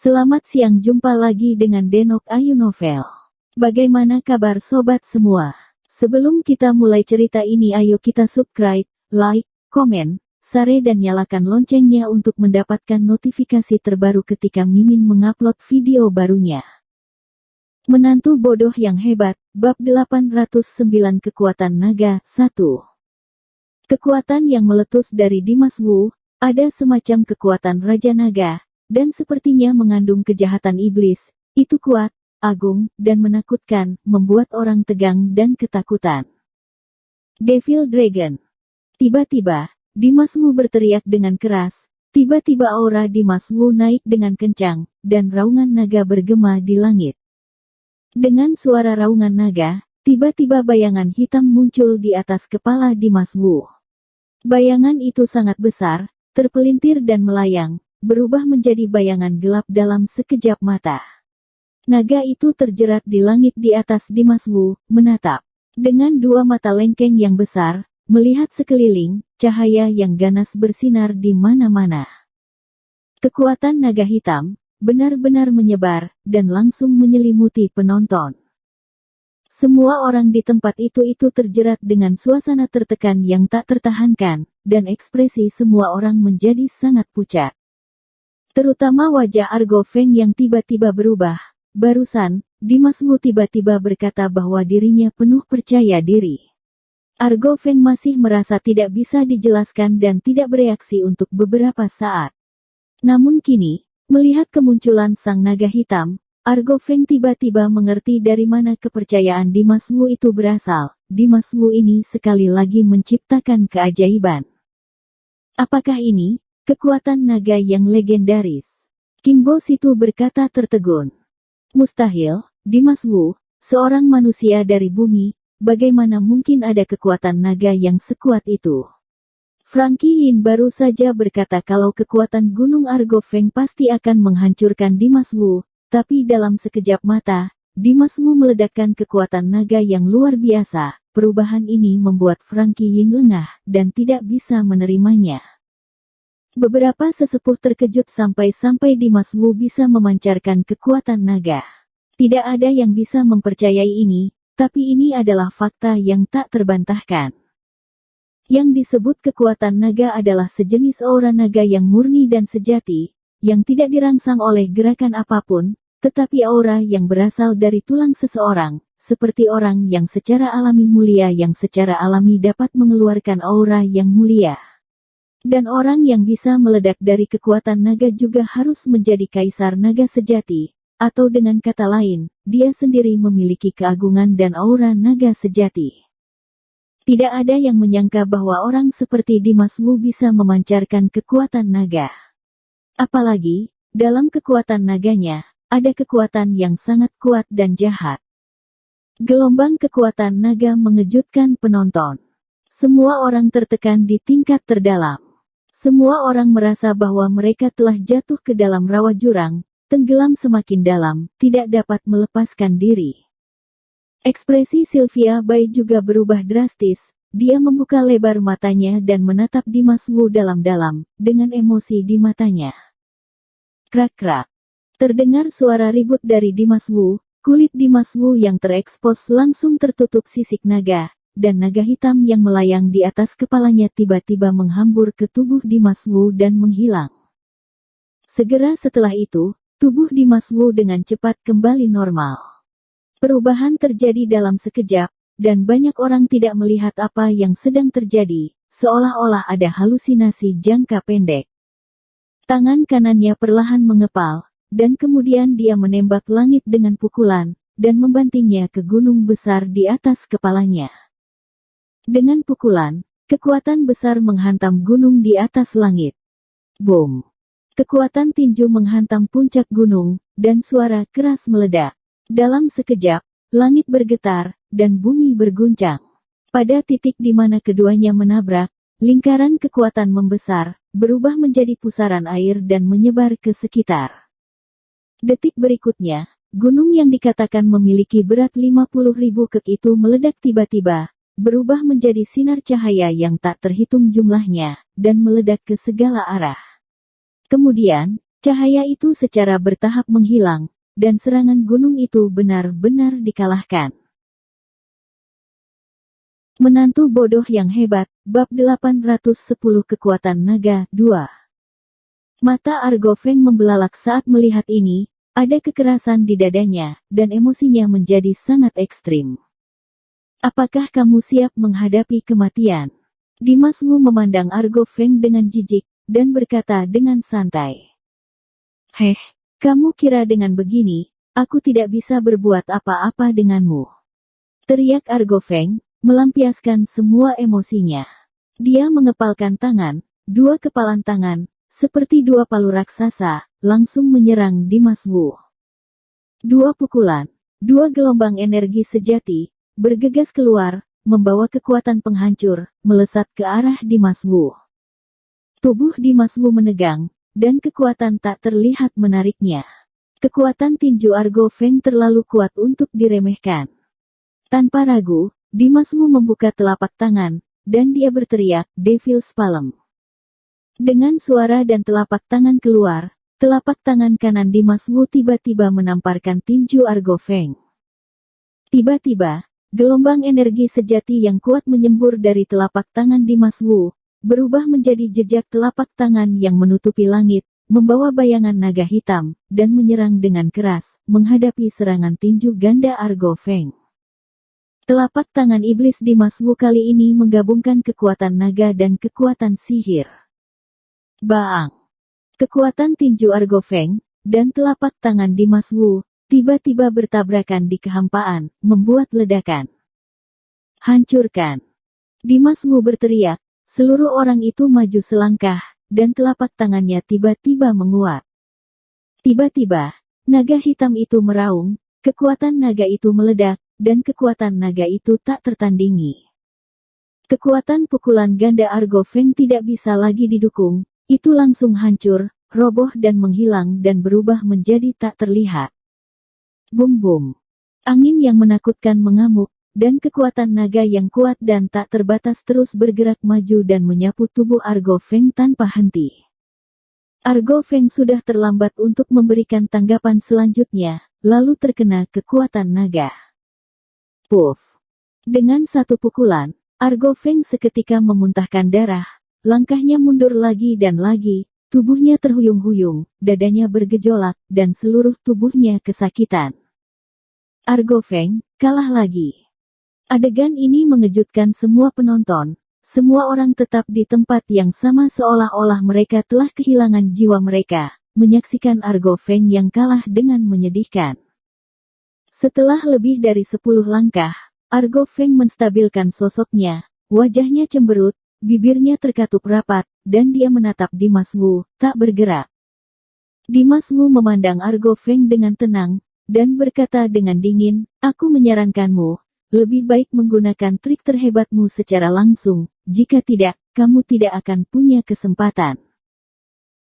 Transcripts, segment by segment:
Selamat siang, jumpa lagi dengan Denok Ayu Novel. Bagaimana kabar sobat semua? Sebelum kita mulai cerita ini, ayo kita subscribe, like, komen, share dan nyalakan loncengnya untuk mendapatkan notifikasi terbaru ketika Mimin mengupload video barunya. Menantu bodoh yang hebat, bab 809 kekuatan naga 1. Kekuatan yang meletus dari Dimas Wu, ada semacam kekuatan Raja Naga, dan sepertinya mengandung kejahatan iblis. Itu kuat, agung, dan menakutkan, membuat orang tegang dan ketakutan. Devil Dragon. Tiba-tiba, Dimas Wu berteriak dengan keras. Tiba-tiba aura Dimas Wu naik dengan kencang, dan raungan naga bergema di langit. Dengan suara raungan naga, tiba-tiba bayangan hitam muncul di atas kepala Dimas Wu. Bayangan itu sangat besar, terpelintir dan melayang, berubah menjadi bayangan gelap dalam sekejap mata. Naga itu terjerat di langit di atas Dimas Wu, menatap. Dengan dua mata lengkeng yang besar, melihat sekeliling, cahaya yang ganas bersinar di mana-mana. Kekuatan naga hitam, benar-benar menyebar, dan langsung menyelimuti penonton. Semua orang di tempat itu terjerat dengan suasana tertekan yang tak tertahankan, dan ekspresi semua orang menjadi sangat pucat. Terutama wajah Argo Feng yang tiba-tiba berubah. Barusan, Dimas Wu tiba-tiba berkata bahwa dirinya penuh percaya diri. Argo Feng masih merasa tidak bisa dijelaskan dan tidak bereaksi untuk beberapa saat. Namun kini, melihat kemunculan sang naga hitam, Argo Feng tiba-tiba mengerti dari mana kepercayaan Dimas Wu itu berasal. Dimas Wu ini sekali lagi menciptakan keajaiban. Apakah ini kekuatan naga yang legendaris? Kimbo Situ berkata tertegun. Mustahil, Dimas Wu, seorang manusia dari bumi, bagaimana mungkin ada kekuatan naga yang sekuat itu? Frankie Yin baru saja berkata kalau kekuatan Gunung Argo Feng pasti akan menghancurkan Dimas Wu, tapi dalam sekejap mata, Dimas Wu meledakkan kekuatan naga yang luar biasa. Perubahan ini membuat Frankie Yin lengah, dan tidak bisa menerimanya. Beberapa sesepuh terkejut sampai-sampai Dimas Wu bisa memancarkan kekuatan naga. Tidak ada yang bisa mempercayai ini, tapi ini adalah fakta yang tak terbantahkan. Yang disebut kekuatan naga adalah sejenis aura naga yang murni dan sejati, yang tidak dirangsang oleh gerakan apapun, tetapi aura yang berasal dari tulang seseorang, seperti orang yang secara alami mulia yang secara alami dapat mengeluarkan aura yang mulia. Dan orang yang bisa meledak dari kekuatan naga juga harus menjadi kaisar naga sejati, atau dengan kata lain, dia sendiri memiliki keagungan dan aura naga sejati. Tidak ada yang menyangka bahwa orang seperti Dimas Wu bisa memancarkan kekuatan naga. Apalagi, dalam kekuatan naganya, ada kekuatan yang sangat kuat dan jahat. Gelombang kekuatan naga mengejutkan penonton. Semua orang tertekan di tingkat terdalam. Semua orang merasa bahwa mereka telah jatuh ke dalam rawa jurang, tenggelam semakin dalam, tidak dapat melepaskan diri. Ekspresi Sylvia Bai juga berubah drastis, dia membuka lebar matanya dan menatap Dimas Wu dalam-dalam, dengan emosi di matanya. Krak-krak. Terdengar suara ribut dari Dimas Wu, kulit Dimas Wu yang terekspos langsung tertutup sisik naga. Dan naga hitam yang melayang di atas kepalanya tiba-tiba menghambur ke tubuh Dimas Wu dan menghilang. Segera setelah itu, tubuh Dimas Wu dengan cepat kembali normal. Perubahan terjadi dalam sekejap, dan banyak orang tidak melihat apa yang sedang terjadi, seolah-olah ada halusinasi jangka pendek. Tangan kanannya perlahan mengepal, dan kemudian dia menembak langit dengan pukulan, dan membantingnya ke gunung besar di atas kepalanya. Dengan pukulan, kekuatan besar menghantam gunung di atas langit. Boom! Kekuatan tinju menghantam puncak gunung, dan suara keras meledak. Dalam sekejap, langit bergetar, dan bumi berguncang. Pada titik di mana keduanya menabrak, lingkaran kekuatan membesar, berubah menjadi pusaran air dan menyebar ke sekitar. Detik berikutnya, gunung yang dikatakan memiliki berat 50.000 kek itu meledak tiba-tiba, berubah menjadi sinar cahaya yang tak terhitung jumlahnya, dan meledak ke segala arah. Kemudian, Cahaya itu secara bertahap menghilang, dan serangan gunung itu benar-benar dikalahkan. Menantu bodoh yang hebat, bab 810 kekuatan naga, 2. Mata Argo Feng membelalak saat melihat ini, ada kekerasan di dadanya, dan emosinya menjadi sangat ekstrim. Apakah kamu siap menghadapi kematian? Dimas Wu memandang Argo Feng dengan jijik, dan berkata dengan santai. Heh, kamu kira dengan begini, aku tidak bisa berbuat apa-apa denganmu? Teriak Argo Feng, melampiaskan semua emosinya. Dia mengepalkan tangan, dua kepalan tangan, seperti dua palu raksasa, langsung menyerang Dimas Wu. Dua pukulan, dua gelombang energi sejati, bergegas keluar, membawa kekuatan penghancur, melesat ke arah Dimas Wu. Tubuh Dimas Wu menegang, dan kekuatan tak terlihat menariknya. Kekuatan tinju Argo Feng terlalu kuat untuk diremehkan. Tanpa ragu, Dimas Wu membuka telapak tangan, dan dia berteriak, Devil's Palm. Dengan suara dan telapak tangan keluar, telapak tangan kanan Dimas Wu tiba-tiba menamparkan tinju Argo Feng. Tiba-tiba, gelombang energi sejati yang kuat menyembur dari telapak tangan Dimas Wu, berubah menjadi jejak telapak tangan yang menutupi langit, membawa bayangan naga hitam, dan menyerang dengan keras, menghadapi serangan tinju ganda Argo Feng. Telapak tangan iblis Dimas Wu kali ini menggabungkan kekuatan naga dan kekuatan sihir. Baang! Kekuatan tinju Argo Feng, dan telapak tangan Dimas Wu, tiba-tiba bertabrakan di kehampaan, membuat ledakan. Hancurkan! Dimas Wu berteriak, seluruh orang itu maju selangkah, dan telapak tangannya tiba-tiba menguat. Tiba-tiba, naga hitam itu meraung, kekuatan naga itu meledak, dan kekuatan naga itu tak tertandingi. Kekuatan pukulan ganda Argo Feng tidak bisa lagi didukung, itu langsung hancur, roboh dan menghilang dan berubah menjadi tak terlihat. Bum-bum. Angin yang menakutkan mengamuk, dan kekuatan naga yang kuat dan tak terbatas terus bergerak maju dan menyapu tubuh Argo Feng tanpa henti. Argo Feng sudah terlambat untuk memberikan tanggapan selanjutnya, lalu terkena kekuatan naga. Puff! Dengan satu pukulan, Argo Feng seketika memuntahkan darah, langkahnya mundur lagi dan lagi, tubuhnya terhuyung-huyung, dadanya bergejolak, dan seluruh tubuhnya kesakitan. Argo Feng kalah lagi. Adegan ini mengejutkan semua penonton. Semua orang tetap di tempat yang sama seolah-olah mereka telah kehilangan jiwa mereka, menyaksikan Argo Feng yang kalah dengan menyedihkan. Setelah lebih dari 10 langkah, Argo Feng menstabilkan sosoknya, wajahnya cemberut, bibirnya terkatup rapat, dan dia menatap Dimas Wu, tak bergerak. Dimas Wu memandang Argo Feng dengan tenang, dan berkata dengan dingin, aku menyarankanmu, lebih baik menggunakan trik terhebatmu secara langsung, jika tidak, kamu tidak akan punya kesempatan.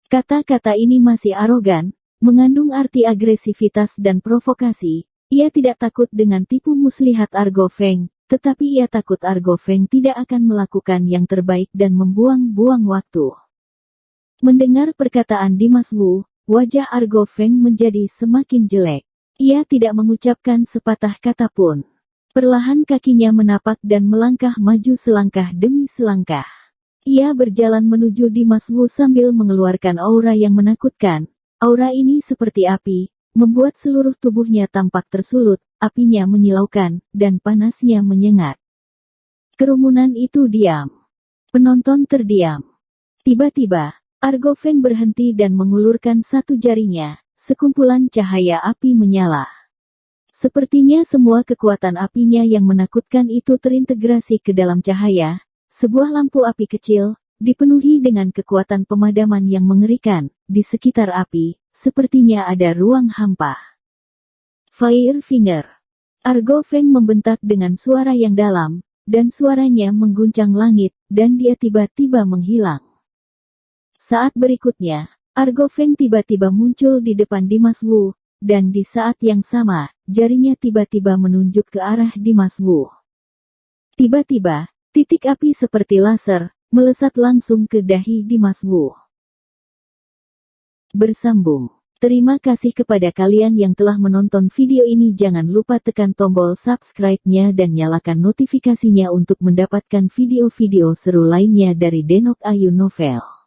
Kata-kata ini masih arogan, mengandung arti agresivitas dan provokasi. Ia tidak takut dengan tipu muslihat Argo Feng, tetapi ia takut Argo Feng tidak akan melakukan yang terbaik dan membuang-buang waktu. Mendengar perkataan Dimas Wu, wajah Argo Feng menjadi semakin jelek. Ia tidak mengucapkan sepatah kata pun. Perlahan kakinya menapak dan melangkah maju selangkah demi selangkah. Ia berjalan menuju Dimas Wu sambil mengeluarkan aura yang menakutkan. Aura ini seperti api, membuat seluruh tubuhnya tampak tersulut, apinya menyilaukan, dan panasnya menyengat. Kerumunan itu diam. Penonton terdiam. Tiba-tiba, Argo Feng berhenti dan mengulurkan satu jarinya, sekumpulan cahaya api menyala. Sepertinya semua kekuatan apinya yang menakutkan itu terintegrasi ke dalam cahaya, sebuah lampu api kecil, dipenuhi dengan kekuatan pemadaman yang mengerikan, di sekitar api. Sepertinya ada ruang hampa. Fire Finger. Argo Feng membentak dengan suara yang dalam, dan suaranya mengguncang langit, dan dia tiba-tiba menghilang. Saat berikutnya, Argo Feng tiba-tiba muncul di depan Dimas Wu, dan di saat yang sama, jarinya tiba-tiba menunjuk ke arah Dimas Wu. Tiba-tiba, titik api seperti laser, melesat langsung ke dahi Dimas Wu. Bersambung. Terima kasih kepada kalian yang telah menonton video ini. Jangan lupa tekan tombol subscribe-nya dan nyalakan notifikasinya untuk mendapatkan video-video seru lainnya dari Denok Ayu Novel.